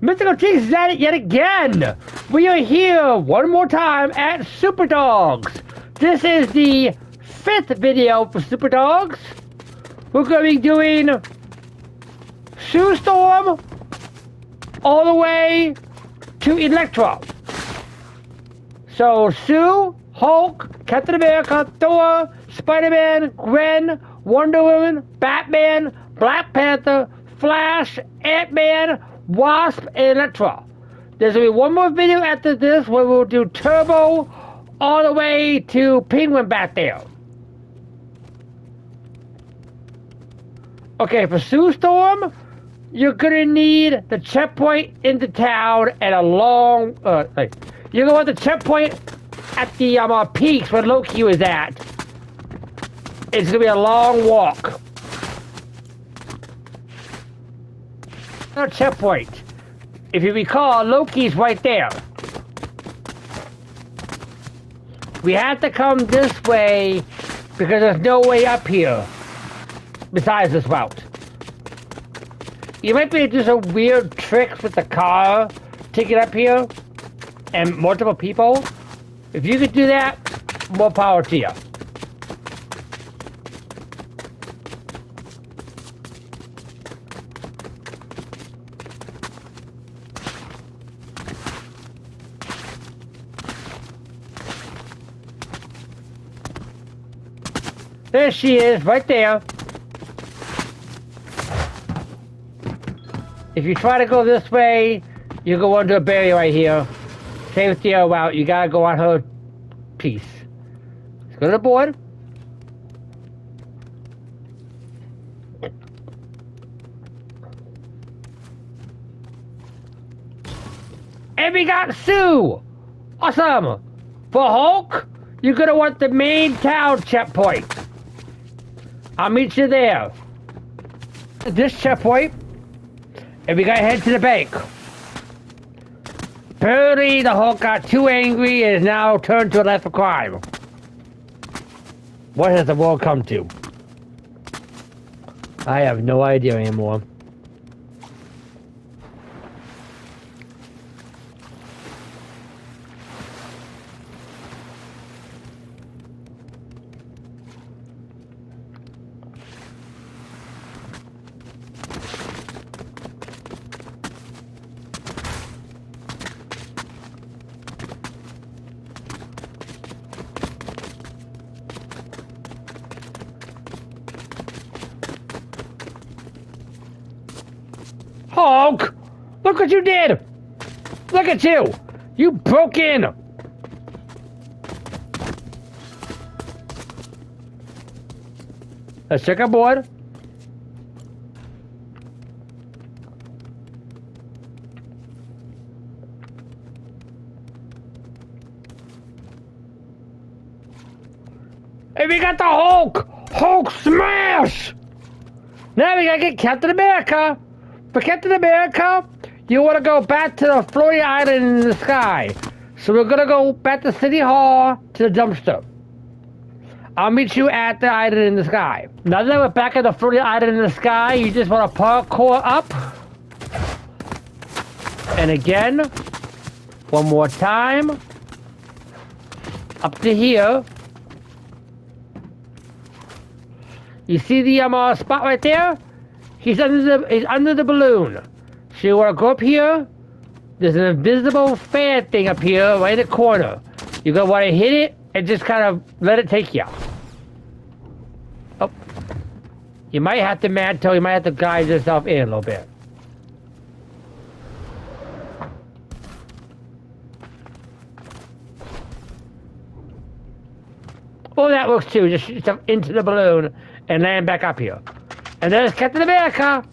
Mythical Jinx is at it yet again. We are here one more time at Superdogs. This is the 5th video for Superdogs. We're going to be doing Sue Storm all the way to Electra. So Sue, Hulk, Capt.america, Thor, Spiderman, Gwen, Wonder Woman, Batman, Black Panther, Flash, Antman, Wasp, and Electra. There's going to be one more video after this where we'll do Turbo all the way to Penguin back there. Okay, for Sue Storm, you're going to need the checkpoint in the town and a long... you're going to want the checkpoint at the peaks where Loki was at. It's going to be a long walk. No checkpoint. If you recall, Loki's right there. We have to come this way because there's no way up here besides this route. You might be able to do some weird tricks with the car to get up here and multiple people. If you could do that, more power to you. There she is, right there. If you try to go this way, you go under a barrier right here. Same with the other route, you gotta go on her piece. Let's go to the board. And we got Sue! Awesome! For Hulk, you're gonna want the main town checkpoint. I'll meet you there. This checkpoint, and we gotta head to the bank. Apparently, the Hulk got too angry and is now turned to a life of crime. What has the world come to? I have no idea anymore. Hulk! Look what you did! Look at you! You broke in! Let's check our board. Hey, we got the Hulk! Hulk smash! Now we gotta get Capt.america! For Capt.america, you want to go back to the Florida Island in the sky. So we're going to go back to City Hall to the dumpster. I'll meet you at the island in the sky. Now that we're back at the Florida Island in the sky, you just want to parkour up. And again, one more time. Up to here. You see the spot right there? He's under the balloon. So you want to go up here. There's an invisible fan thing up here, right in the corner. You're going to want to hit it and just kind of let it take you. Oh. You might have to mantle, you might have to guide yourself in a little bit. Oh, that works too. Just shoot yourself into the balloon and land back up here. And there's Capt.america.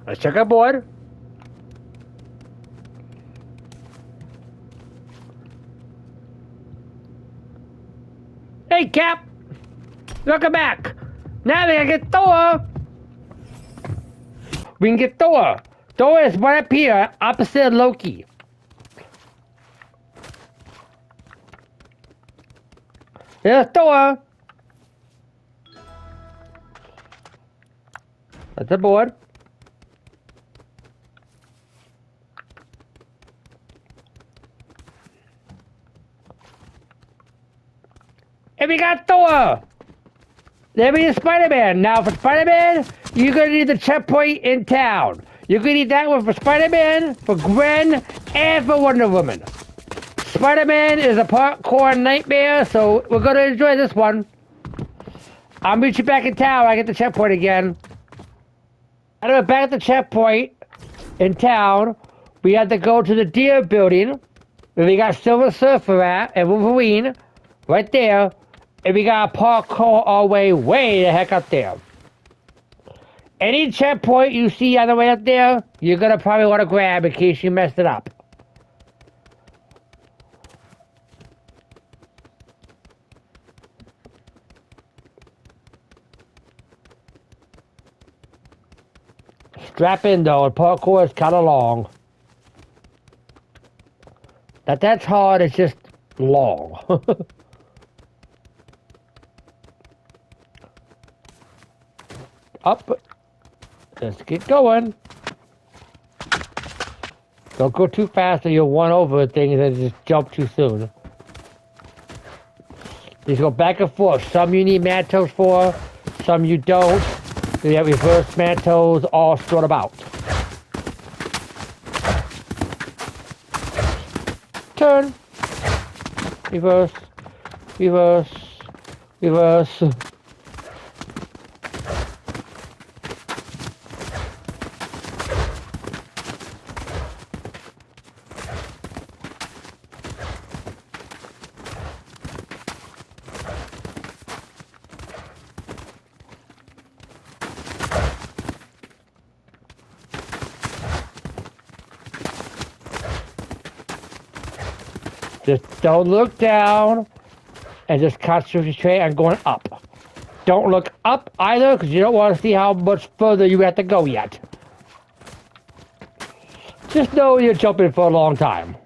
Let's check our board. Hey, Cap. Welcome back. Now we gotta get Thor. We can get Thor. Thor is right up here, opposite Loki. There's Thor. That's the board. And we got Thor! Then we need Spider-Man. Now for Spider-Man, you're gonna need the checkpoint in town. You're gonna need that one for Spider-Man, for Gwen, and for Wonder Woman. Spider-Man is a parkour nightmare, so we're gonna enjoy this one. I'll meet you back in town. I get the checkpoint again. Anyway, back at the checkpoint in town, we had to go to the Deer building, where we got Silver Surfer at, and Wolverine, right there. And we got parkour our way the heck up there. Any checkpoint you see on the way up there, you're gonna probably want to grab in case you messed it up. Strap in though, parkour is kind of long. Not that's hard, it's just long. Up. Let's get going. Don't go too fast or you'll run over things and just jump too soon. Just go back and forth. Some you need mantos for, some you don't. So you have reverse mantos all sort about. Turn. Reverse. Reverse. Reverse. Just don't look down and just concentrate on going up. Don't look up either because you don't want to see how much further you have to go yet. Just know you're jumping for a long time.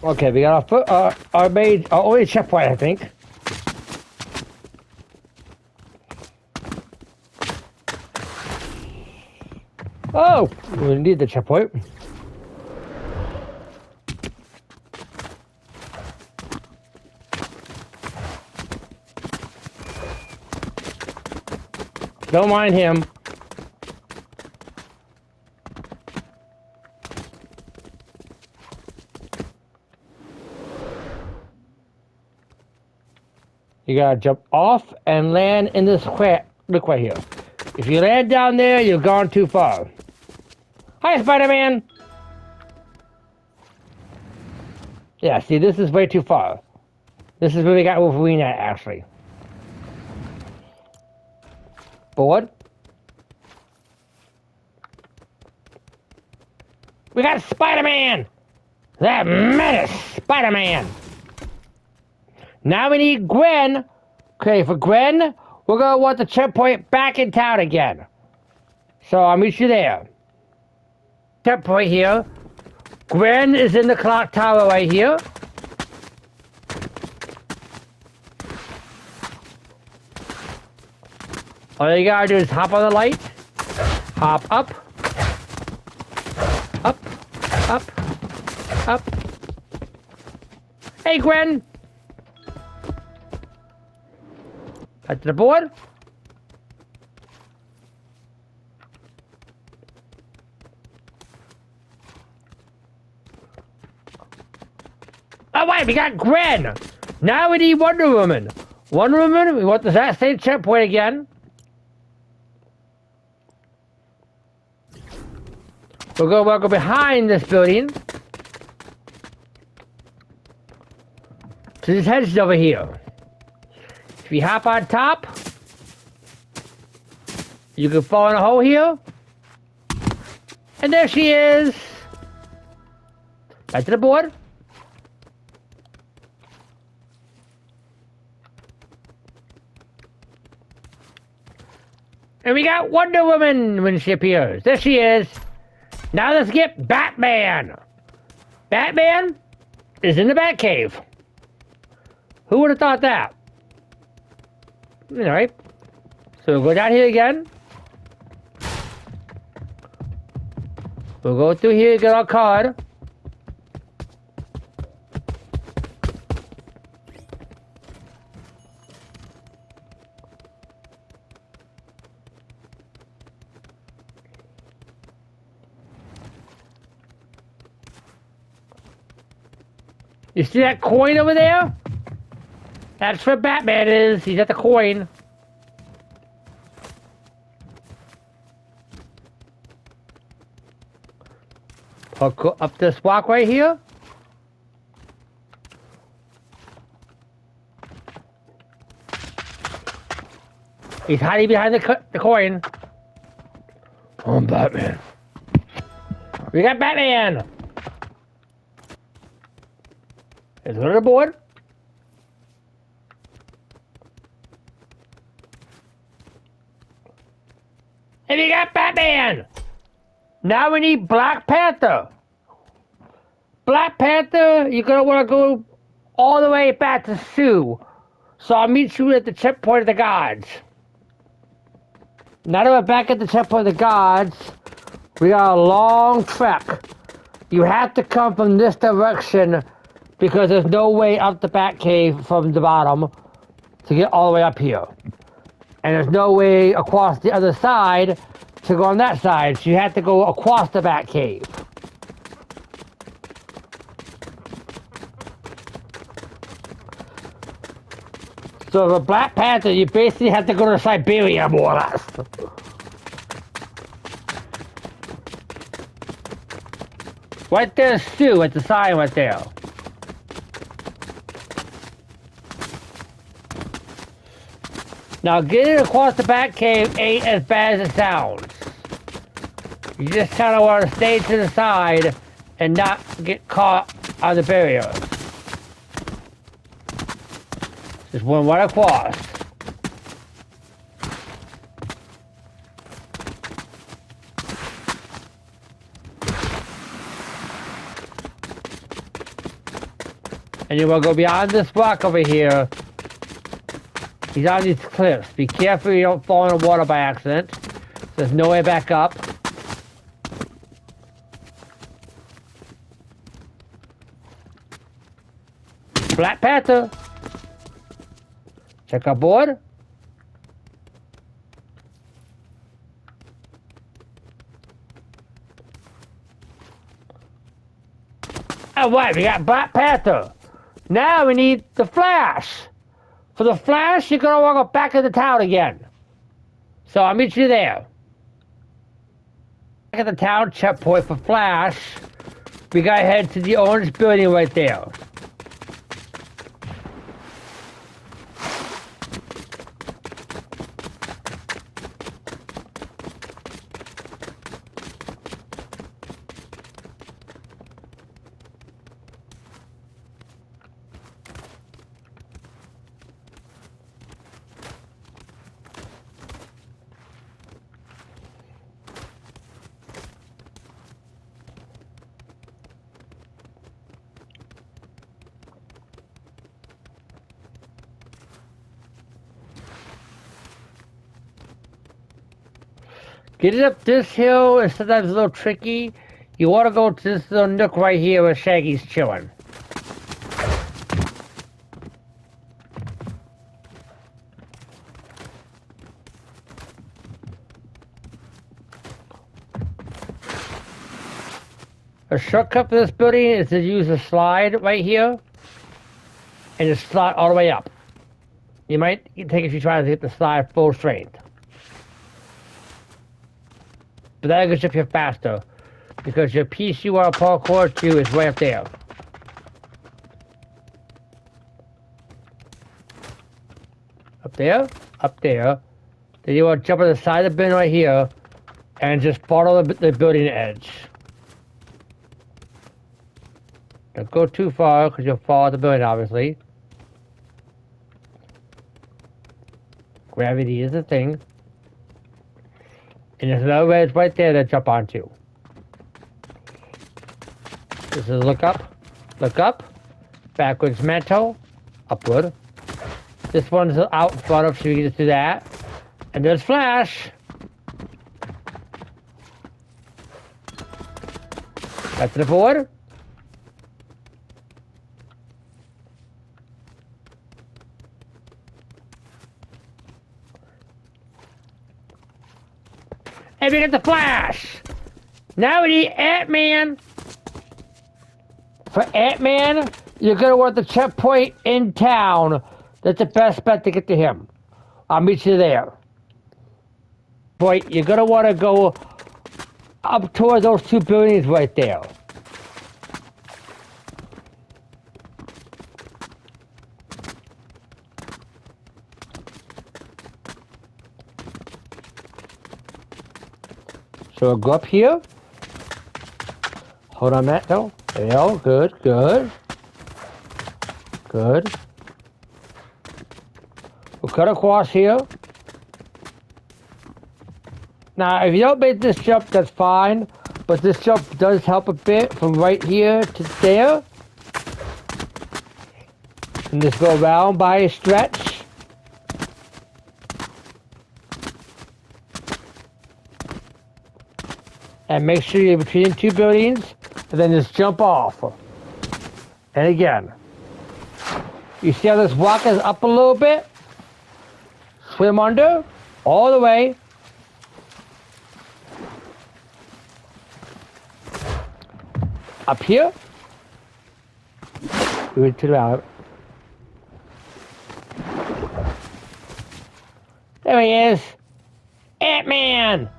Okay, we got our only checkpoint, I think. Oh, we need the checkpoint. Don't mind him. You gotta jump off and land in this square. Look right here. If you land down there, you've gone too far. Hi, Spider-Man! Yeah, see, this is way too far. This is where we got Wolverine at, actually. Board. We got Spider-Man! That menace! Spider-Man! Now we need Gwen. Okay, for Gwen, we're gonna want the checkpoint back in town again. So I'll meet you there. Checkpoint here. Gwen is in the clock tower right here. All you gotta do is hop on the light. Hop up. Up. Up. Up. Hey, Gwen! Back to the board. Alright, we got Gwen! Now we need Wonder Woman. Wonder Woman, we want that same checkpoint again. We're gonna go behind this building. So this hedge is over here. If you hop on top, you can fall in a hole here. And there she is. Back to the board. And we got Wonder Woman when she appears. There she is. Now let's get Batman. Batman is in the Batcave. Who would have thought that? Alright. So we'll go down here again. We'll go through here, get our card. You see that coin over there? That's where Batman is. He's at the coin. I'll go up this walk right here. He's hiding behind the coin. Oh, I'm Batman. We got Batman. Let's go to the board. And we got Batman. Now we need Black Panther. Black Panther, you're gonna wanna go all the way back to Sue. So I'll meet you at the checkpoint of the gods. Now that we're back at the checkpoint of the gods, we got a long trek. You have to come from this direction because there's no way up the Batcave from the bottom to get all the way up here. And there's no way across the other side to go on that side, so you have to go across the Batcave. So the Black Panther, you basically have to go to Siberia, more or less. Right there's Sue at the sign right there. Now getting across the Batcave ain't as bad as it sounds. You just kind of want to stay to the side and not get caught on the barrier. Just one right across. And you want to go beyond this rock over here. He's on these cliffs. Be careful you don't fall in the water by accident. There's no way back up. Black Panther. Check our board. Alright, we got Black Panther. Now we need the Flash. For the Flash, you're gonna want to go back into town again. So I'll meet you there. Back at the town checkpoint for Flash, we gotta head to the orange building right there. Getting up this hill is sometimes a little tricky. You want to go to this little nook right here where Shaggy's chilling. A shortcut for this building is to use a slide right here and just slide all the way up. You might take a few tries to hit the slide full strength. But that'll get you up here faster, because your piece you want to parkour to is right up there. Up there. Up there. Then you want to jump on the side of the bin right here and just follow the building edge. Don't go too far because you'll fall out the building, obviously. Gravity is a thing. And there's another edge right there to jump onto. This is look up, backwards mantle, upward. This one's out in front of, so you can just do that. And there's flash. Back to the board. And we get the flash. Now we need Antman. For Antman, you're gonna want the checkpoint in town. That's the best bet to get to him. I'll meet you there. Boy, you're gonna want to go up toward those two buildings right there. So we'll go up here. Hold on that though. There you go. Good, good. Good. We'll cut across here. Now, if you don't make this jump, that's fine. But this jump does help a bit from right here to there. And just go around by a stretch. And make sure you're between two buildings. And then just jump off. And again. You see how this rock is up a little bit? Swim under. All the way. Up here. We went to the out. There he is. Antman.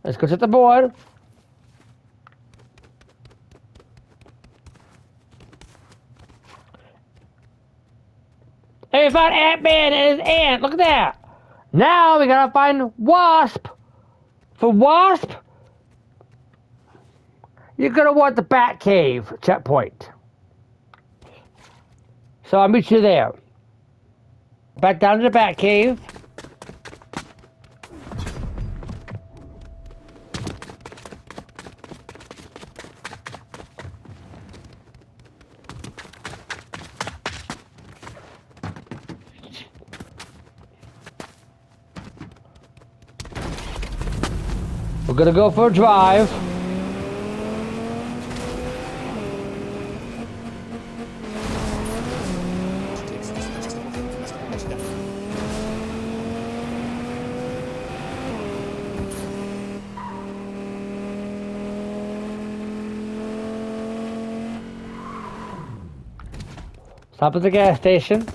Let's go to the board. Hey, we found Antman and his ant. Look at that. Now we gotta find Wasp. For Wasp, you're gonna want the Bat Cave checkpoint. So I'll meet you there. Back down to the Bat Cave. We're gonna go for a drive. Stop at the gas station.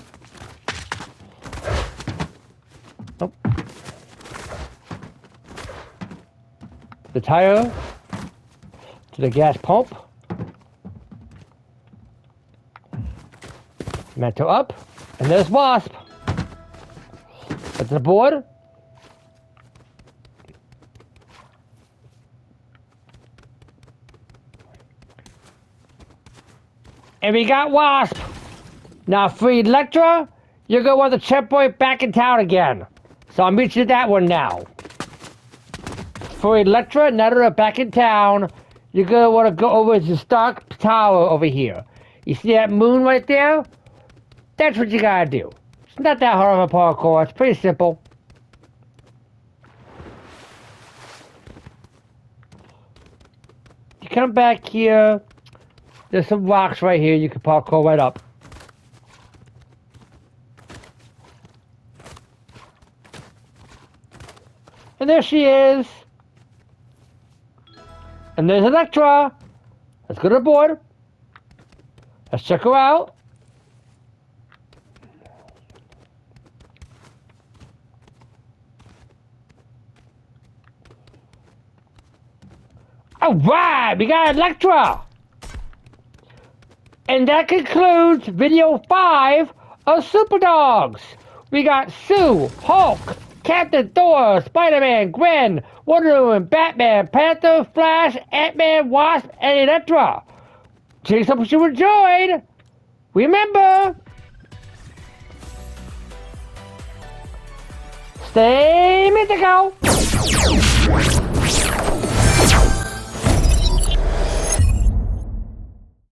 Nope. The tire to the gas pump. Mantle up, and there's Wasp. That's the board. And we got Wasp. Now for Electra, you're gonna want the checkpoint back in town again. So I'll meet you at that one now. For Electra, now that we're back in town, you're gonna want to go over to the Stark Tower over here. You see that moon right there? That's what you gotta do. It's not that hard of a parkour, it's pretty simple. You come back here, there's some rocks right here, you can parkour right up. And there she is. And there's Electra. Let's go to the board. Let's check her out. Alright, we got Electra. And that concludes video 5 of Superdogs. We got Sue, Hulk, Captain Thor, Spiderman, Gwen, Wonder Woman, Batman, Panther, Flash, Antman, Wasp, and Electra. Take something you enjoyed. Remember, stay mythical.